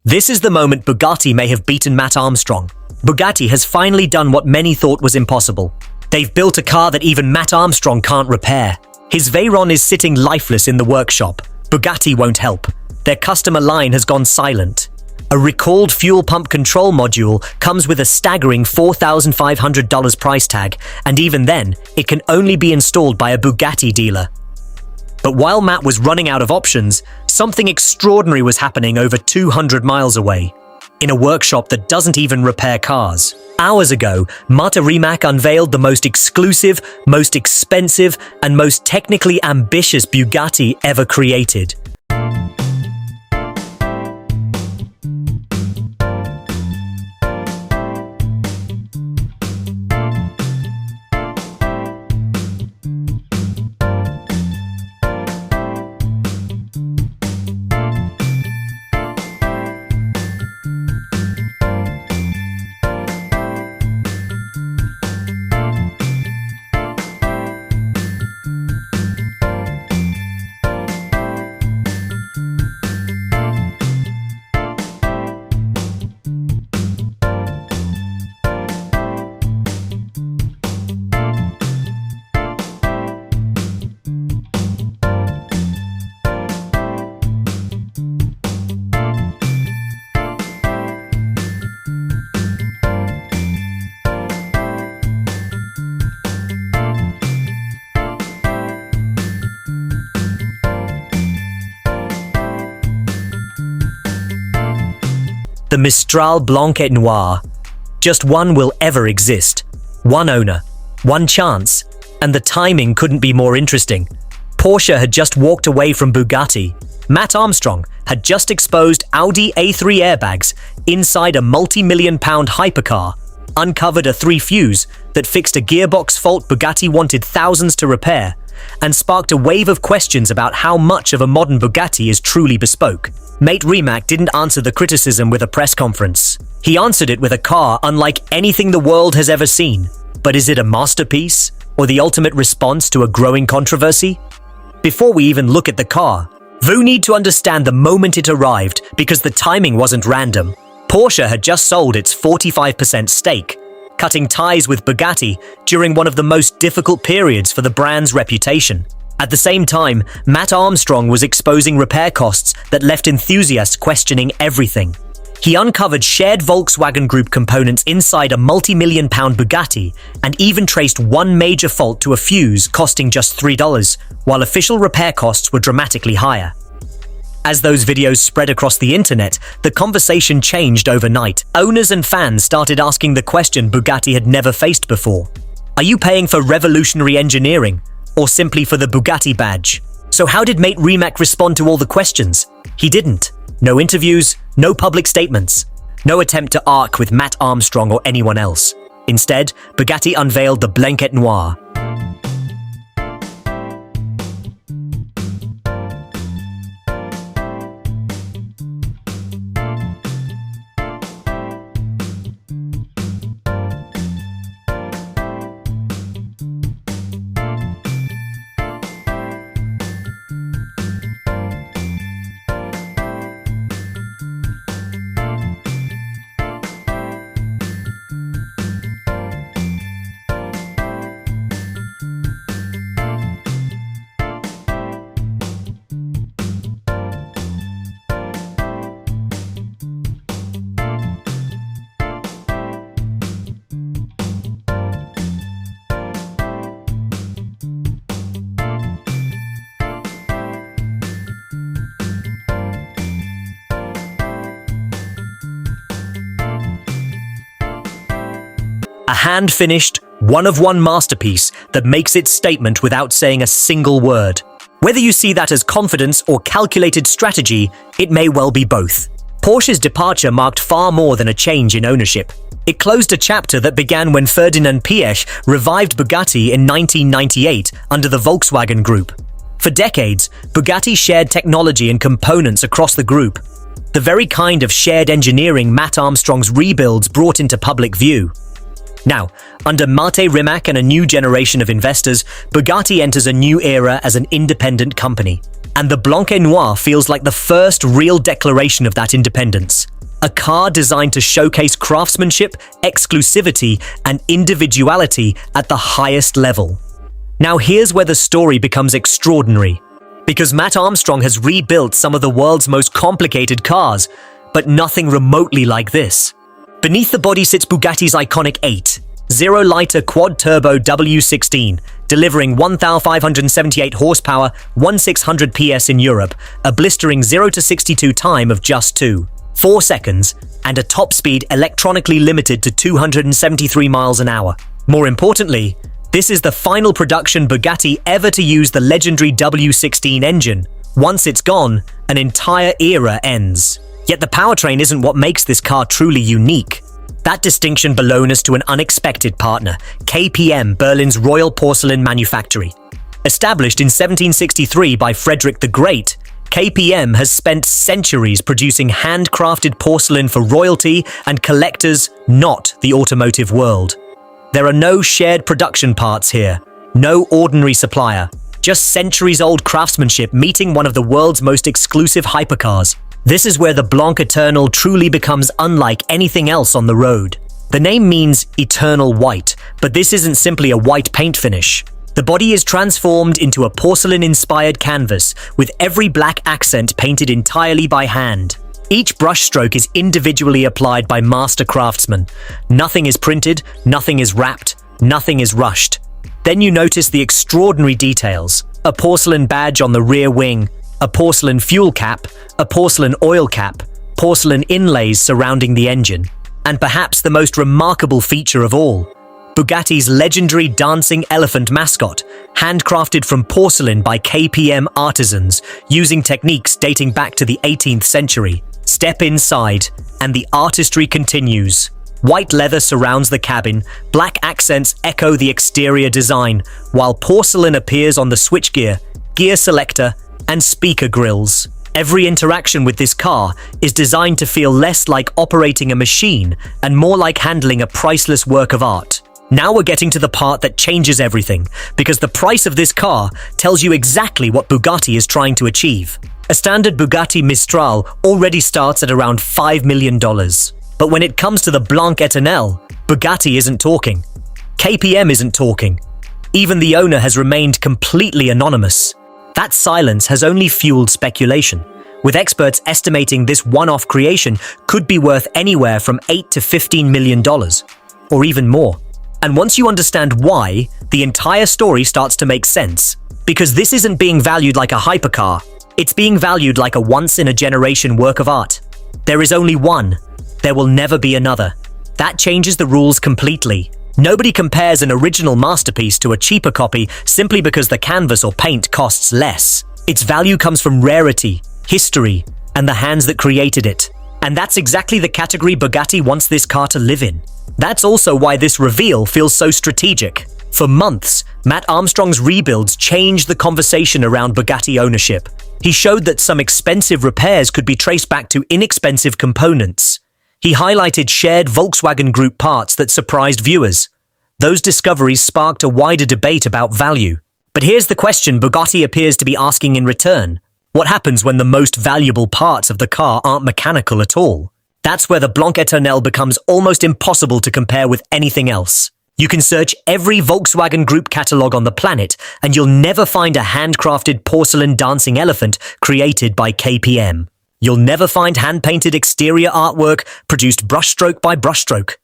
This is the moment Bugatti may have beaten Matt Armstrong. Bugatti has finally done what many thought was impossible. They've built a car that even Matt Armstrong can't repair. His Veyron is sitting lifeless in the workshop. Bugatti won't help. Their customer line has gone silent. A recalled fuel pump control module comes with a staggering $4,500 price tag, and even then, it can only be installed by a Bugatti dealer. But while Matt was running out of options, something extraordinary was happening over 200 miles away, in a workshop that doesn't even repair cars. Hours ago, Rimac unveiled the most exclusive, most expensive, and most technically ambitious Bugatti ever created. The Mistral Blanc Éternel. Just one will ever exist. One owner, one chance, and the timing couldn't be more interesting. Porsche had just walked away from Bugatti. Matt Armstrong had just exposed Audi A3 airbags inside a multi-million-pound hypercar, uncovered a 3 fuse that fixed a gearbox fault Bugatti wanted thousands to repair, and sparked a wave of questions about how much of a modern Bugatti is truly bespoke. Mate Rimac didn't answer the criticism with a press conference. He answered it with a car unlike anything the world has ever seen. But is it a masterpiece, or the ultimate response to a growing controversy? Before we even look at the car, we need to understand the moment it arrived, because the timing wasn't random. Porsche had just sold its 45% stake, cutting ties with Bugatti during one of the most difficult periods for the brand's reputation. At the same time, Matt Armstrong was exposing repair costs that left enthusiasts questioning everything. He uncovered shared Volkswagen Group components inside a multi-million-pound Bugatti and even traced one major fault to a fuse costing just $3, while official repair costs were dramatically higher. As those videos spread across the internet, the conversation changed overnight. Owners and fans started asking the question Bugatti had never faced before. Are you paying for revolutionary engineering, or simply for the Bugatti badge? So how did Mate Rimac respond to all the questions? He didn't. No interviews, no public statements, no attempt to arc with Matt Armstrong or anyone else. Instead, Bugatti unveiled the Blanc Éternel. A hand-finished, one-of-one masterpiece that makes its statement without saying a single word. Whether you see that as confidence or calculated strategy, it may well be both. Porsche's departure marked far more than a change in ownership. It closed a chapter that began when Ferdinand Piëch revived Bugatti in 1998 under the Volkswagen Group. For decades, Bugatti shared technology and components across the group, the very kind of shared engineering Matt Armstrong's rebuilds brought into public view. Now, under Mate Rimac and a new generation of investors, Bugatti enters a new era as an independent company. And the Blanc Éternel feels like the first real declaration of that independence. A car designed to showcase craftsmanship, exclusivity, and individuality at the highest level. Now here's where the story becomes extraordinary. Because Matt Armstrong has rebuilt some of the world's most complicated cars, but nothing remotely like this. Beneath the body sits Bugatti's iconic 8.0-liter quad-turbo W16, delivering 1,578 horsepower, 1,600 PS in Europe, a blistering 0 to 62 time of just 2.4 seconds, and a top speed electronically limited to 273 miles an hour. More importantly, this is the final production Bugatti ever to use the legendary W16 engine. Once it's gone, an entire era ends. Yet the powertrain isn't what makes this car truly unique. That distinction belonged us to an unexpected partner, KPM Berlin's Royal Porcelain Manufactory. Established in 1763 by Frederick the Great, KPM has spent centuries producing handcrafted porcelain for royalty and collectors, not the automotive world. There are no shared production parts here, no ordinary supplier, just centuries-old craftsmanship meeting one of the world's most exclusive hypercars. This is where the Blanc Éternel truly becomes unlike anything else on the road. The name means eternal white, but this isn't simply a white paint finish. The body is transformed into a porcelain-inspired canvas, with every black accent painted entirely by hand. Each brushstroke is individually applied by master craftsmen. Nothing is printed, nothing is wrapped, nothing is rushed. Then you notice the extraordinary details. A porcelain badge on the rear wing, a porcelain fuel cap, a porcelain oil cap, porcelain inlays surrounding the engine. And perhaps the most remarkable feature of all, Bugatti's legendary dancing elephant mascot, handcrafted from porcelain by KPM artisans, using techniques dating back to the 18th century. Step inside, and the artistry continues. White leather surrounds the cabin, black accents echo the exterior design, while porcelain appears on the switchgear, gear selector, and speaker grills. Every interaction with this car is designed to feel less like operating a machine and more like handling a priceless work of art. Now we're getting to the part that changes everything, because the price of this car tells you exactly what Bugatti is trying to achieve. A standard Bugatti Mistral already starts at around $5 million. But when it comes to the Blanc Éternel, Bugatti isn't talking. KPM isn't talking. Even the owner has remained completely anonymous. That silence has only fueled speculation, with experts estimating this one-off creation could be worth anywhere from $8 to $15 million, or even more. And once you understand why, the entire story starts to make sense. Because this isn't being valued like a hypercar, it's being valued like a once-in-a-generation work of art. There is only one. There will never be another. That changes the rules completely. Nobody compares an original masterpiece to a cheaper copy simply because the canvas or paint costs less. Its value comes from rarity, history, and the hands that created it. And that's exactly the category Bugatti wants this car to live in. That's also why this reveal feels so strategic. For months, Matt Armstrong's rebuilds changed the conversation around Bugatti ownership. He showed that some expensive repairs could be traced back to inexpensive components. He highlighted shared Volkswagen Group parts that surprised viewers. Those discoveries sparked a wider debate about value. But here's the question Bugatti appears to be asking in return. What happens when the most valuable parts of the car aren't mechanical at all? That's where the Blanc Éternel becomes almost impossible to compare with anything else. You can search every Volkswagen Group catalogue on the planet, and you'll never find a handcrafted porcelain dancing elephant created by KPM. You'll never find hand-painted exterior artwork produced brushstroke by brushstroke.